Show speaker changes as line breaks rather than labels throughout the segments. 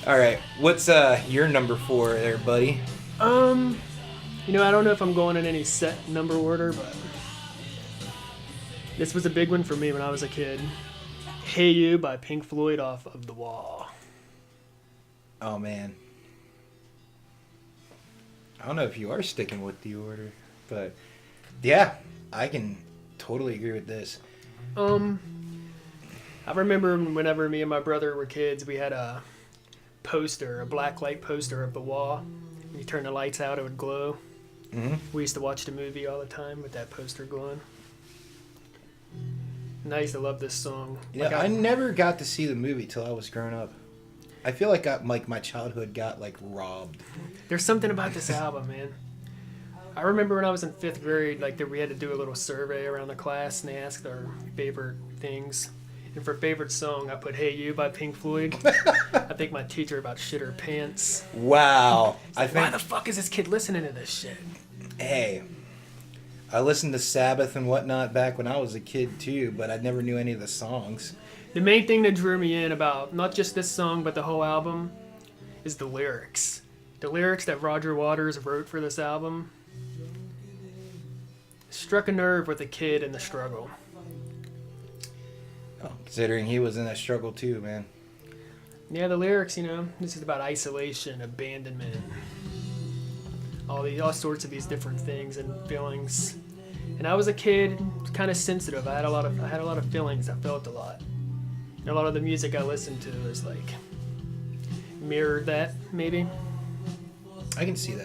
All right, what's your number 4 there, buddy?
I don't know if I'm going in any set number order, but this was a big one for me when I was a kid. Hey You by Pink Floyd off of The Wall.
Oh man, I don't know if you are sticking with the order, but yeah, I can totally agree with this.
I remember whenever me and my brother were kids, we had a black light poster of The Wall. When you turn the lights out, it would glow.
Mm-hmm.
We used to watch the movie all the time with that poster glowing. And I used to love this song.
Yeah, I never got to see the movie till I was growing up. I feel like my childhood got robbed.
There's something about this album, man. I remember when I was in 5th grade, we had to do a little survey around the class, and they asked our favorite things. And for favorite song, I put "Hey You" by Pink Floyd. I think my teacher about shit her pants.
Wow.
Why the fuck is this kid listening to this shit?
Hey, I listened to Sabbath and whatnot back when I was a kid too, but I never knew any of the songs.
The main thing that drew me in about not just this song, but the whole album, is the lyrics. The lyrics that Roger Waters wrote for this album struck a nerve with a kid in the struggle.
Oh, considering he was in that struggle too, man.
Yeah, the lyrics, this is about isolation, abandonment, all sorts of these different things and feelings. And I was a kid, kind of sensitive. I had a lot of feelings. I felt a lot. And a lot of the music I listened to is mirrored that, maybe.
I can see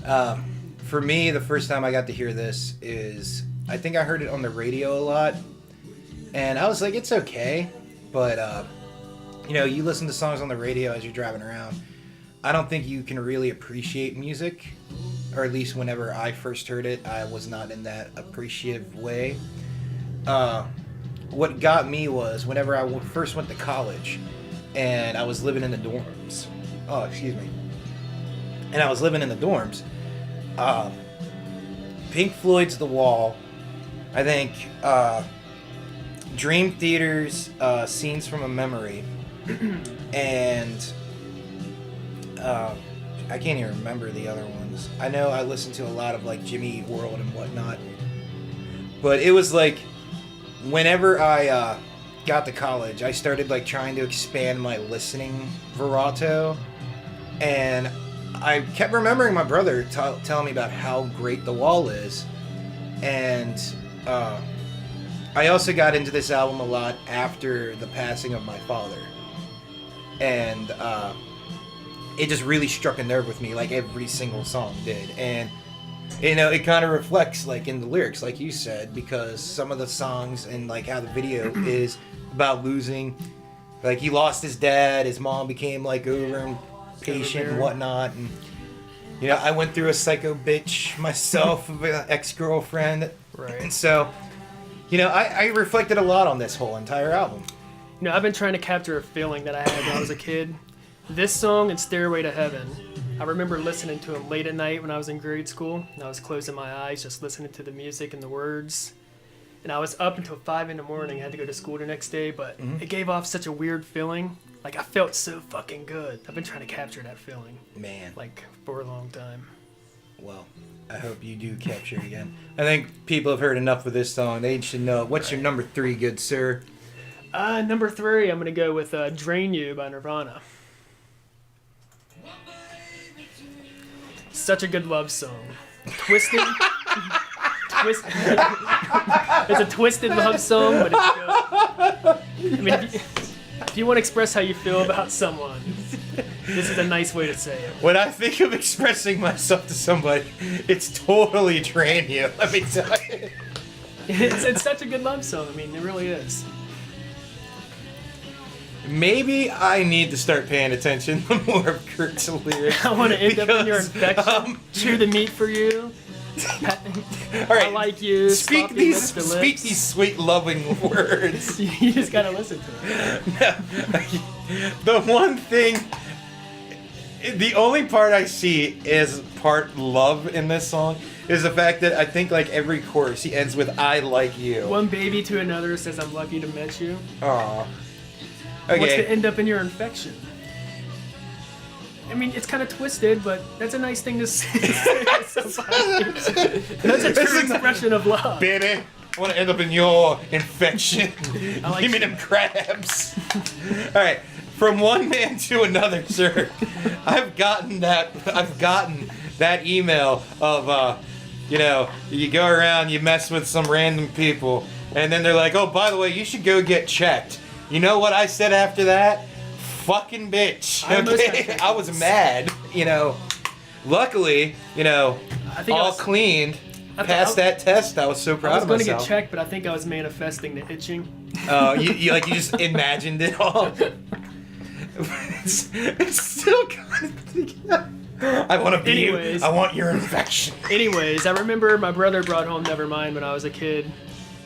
that. For me, the first time I got to hear this is, I think I heard it on the radio a lot. And I was like, it's okay. But, you listen to songs on the radio as you're driving around. I don't think you can really appreciate music. Or at least whenever I first heard it, I was not in that appreciative way. What got me was whenever I first went to college and I was living in the dorms. Oh, excuse me. And I was living in the dorms. Pink Floyd's The Wall. I think Dream Theater's Scenes from a Memory. And I can't even remember the other ones. I know I listened to a lot of Jimmy Eat World and whatnot. But it was whenever I got to college, I started trying to expand my listening virato. And I kept remembering my brother telling me about how great The Wall is. And I also got into this album a lot after the passing of my father. And it just really struck a nerve with me, every single song did. And, it kind of reflects, in the lyrics, like you said, because some of the songs and, how the video is about losing. He lost his dad, his mom became, over and patient and whatnot. And, I went through a psycho bitch myself of an ex-girlfriend.
Right.
And so, I reflected a lot on this whole entire album.
I've been trying to capture a feeling that I had when I was a kid. This song and Stairway to Heaven, I remember listening to them late at night when I was in grade school. And I was closing my eyes, just listening to the music and the words. And I was up until 5 in the morning. I had to go to school the next day, but it gave off such a weird feeling. I felt so fucking good. I've been trying to capture that feeling.
Man.
For a long time.
Well, I hope you do capture it again. I think people have heard enough of this song. They should know. What's your number 3, good sir?
Number 3, I'm going to go with Drain You by Nirvana. Such a good love song. Twisted. It's a twisted love song, but it's good. I mean, if you want to express how you feel about someone, this is a nice way to say it.
When I think of expressing myself to somebody, it's totally Drain You, let me tell you.
It's such a good love song. I mean, it really is.
Maybe I need to start paying attention to more of Kurt's lyrics.
I want to end up in your infection. Chew the meat for you.
All right.
I like you.
Speak these sweet, loving words.
You just gotta listen to them.
The one thing, the only part I see is part love in this song is the fact that I think every chorus he ends with "I like you."
One baby to another says, "I'm lucky to meet you."
Aww. Okay.
Wants to end up in your infection. I mean, it's kind of twisted, but that's a nice thing to say. That's a true expression of love.
Baby, I want to end up in your infection.
like
Give me them crabs. All right, from one man to another, sir. I've gotten that email of, you go around, you mess with some random people, and then they're like, oh, by the way, you should go get checked. You know what I said after that? Fucking bitch. Okay? I was mad, Luckily,
I think
all cleaned. Passed that test. I was so proud of myself.
I was going to get checked, but I think I was manifesting the itching.
Oh, you just imagined it all. it's still kind of. I want to be you. I want your infection.
Anyways, I remember my brother brought home Nevermind when I was a kid.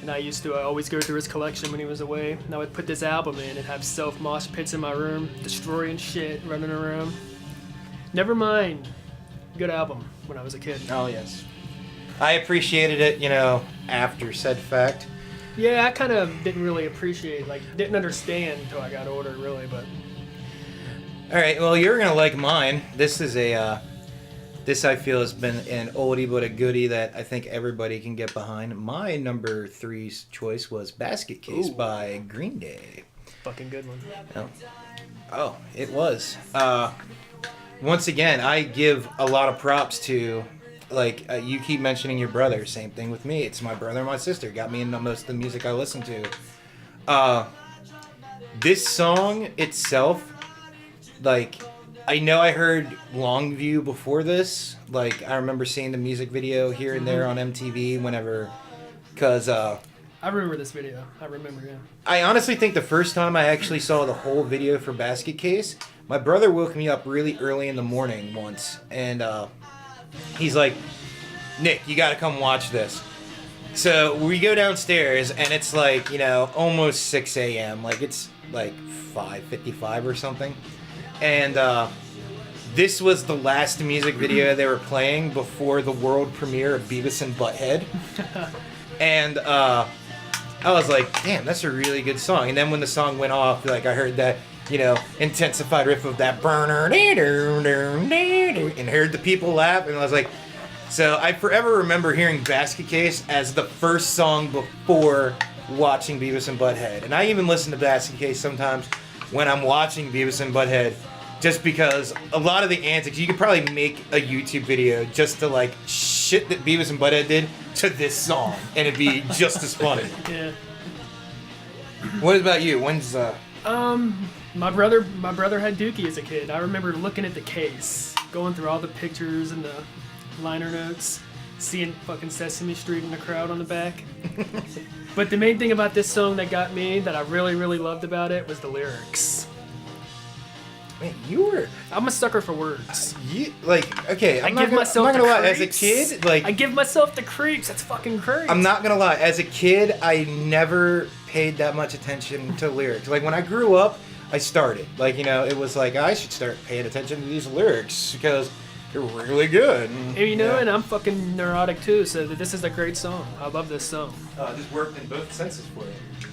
And I used to always go through his collection when he was away. And I would put this album in and have self-mosh pits in my room, destroying shit, running around. Nevermind. Good album when I was a kid.
Oh, yes. I appreciated it, after said fact.
Yeah, I kind of didn't really appreciate, didn't understand until I got older, really, but...
All right, well, you're going to like mine. This is this I feel has been an oldie but a goodie that I think everybody can get behind. My number 3's choice was Basket Case by Green Day.
Fucking good one.
Oh, it was. Once again, I give a lot of props to, you keep mentioning your brother. Same thing with me. It's my brother and my sister. Got me into most of the music I listen to. This song itself, I know I heard Longview before this. I remember seeing the music video here and there on MTV whenever, because...
I remember this video. I remember, yeah.
I honestly think the first time I actually saw the whole video for Basket Case, my brother woke me up really early in the morning once, and he's like, Nick, you gotta come watch this. So we go downstairs, and it's almost 6 a.m. It's 5:55 or something. And this was the last music video they were playing before the world premiere of Beavis and Butthead. And I was like, damn, that's a really good song. And then when the song went off, I heard that, intensified riff of that burner, and heard the people laugh, and I was like, so I forever remember hearing Basket Case as the first song before watching Beavis and Butthead. And I even listen to Basket Case sometimes when I'm watching Beavis and Butthead, just because a lot of the antics, you could probably make a YouTube video just to shit that Beavis and Butthead did to this song, and it'd be just as funny.
Yeah.
What about you? When's
my brother had Dookie as a kid. I remember looking at the case, going through all the pictures and the liner notes, seeing fucking Sesame Street in the crowd on the back. But the main thing about this song that got me, that I really, really loved about it, was the lyrics.
Man,
I'm a sucker for words.
I'm not gonna lie. As a kid,
I give myself the creeps. That's fucking crazy.
I'm not gonna lie. As a kid, I never paid that much attention to lyrics. When I grew up, I started. It was I should start paying attention to these lyrics because they're really good.
And I'm fucking neurotic too, so this is a great song. I love this song.
It just worked in both senses for you.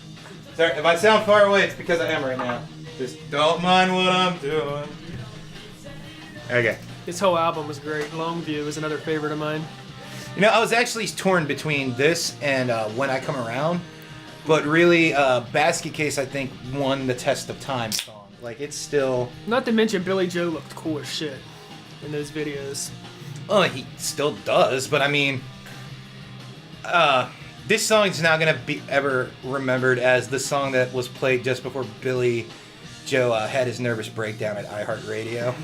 Sorry, if I sound far away, it's because I am right now. Just don't mind what I'm doing. Okay.
This whole album was great. Longview is another favorite of mine.
I was actually torn between this and When I Come Around, but really, Basket Case, I think, won the test of time song. It's still...
Not to mention Billy Joe looked cool as shit in those videos.
Oh, he still does, but I mean... this song's not going to be ever remembered as the song that was played just before Billy Joe had his nervous breakdown at iHeartRadio.